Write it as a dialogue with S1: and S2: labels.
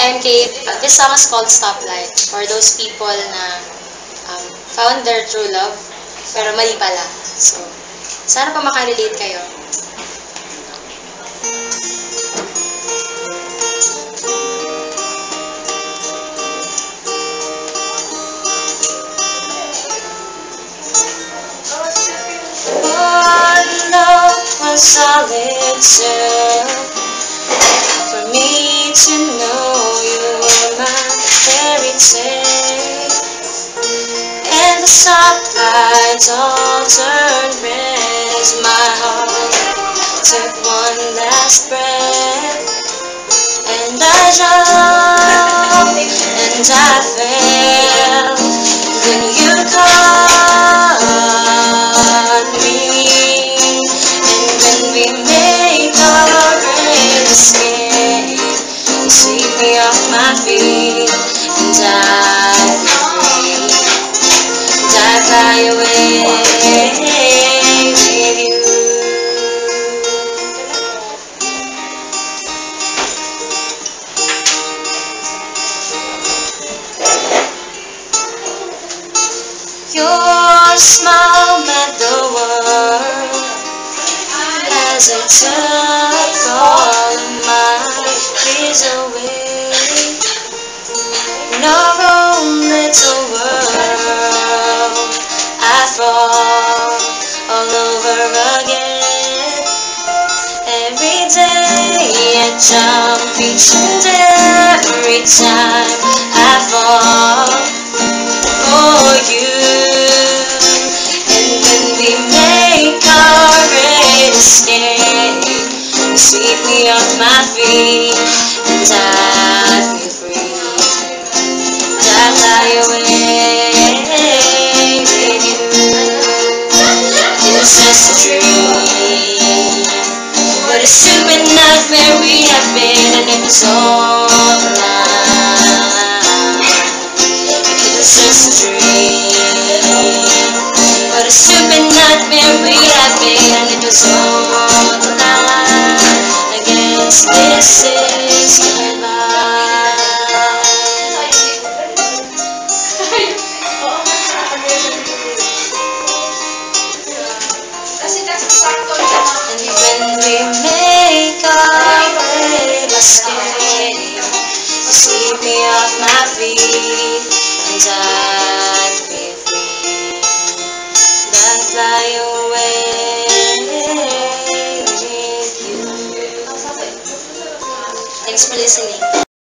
S1: I'm Kate. This song is called Stoplight for those people na found their true love pero mali pala. So, sana pa makarelate kayo. One love was all it took for me to know you were my fairy tale, and the stoplights all turned red as my heart took one last breath, and I jumped and I fell, then you caught me, and when we make our great escape, you sweep me off my feet, and I fly away with you. Your smile meant the world as it took all of my fears away. In our own little world, I fall all over again. Every day I jump, each and every time I fall for you. And when we make our great escape, you sweep me off my feet, and I feel free, and I fly away with you. It was just a dream, what a stupid nightmare we have been, and it was all a lie. It was just a dream, what a stupid nightmare we have been, and it was all a lie. I guess this is goodbye. And when we make our great escape, you sweep me off my feet, and I feel free, and I fly away with you. Thanks for listening.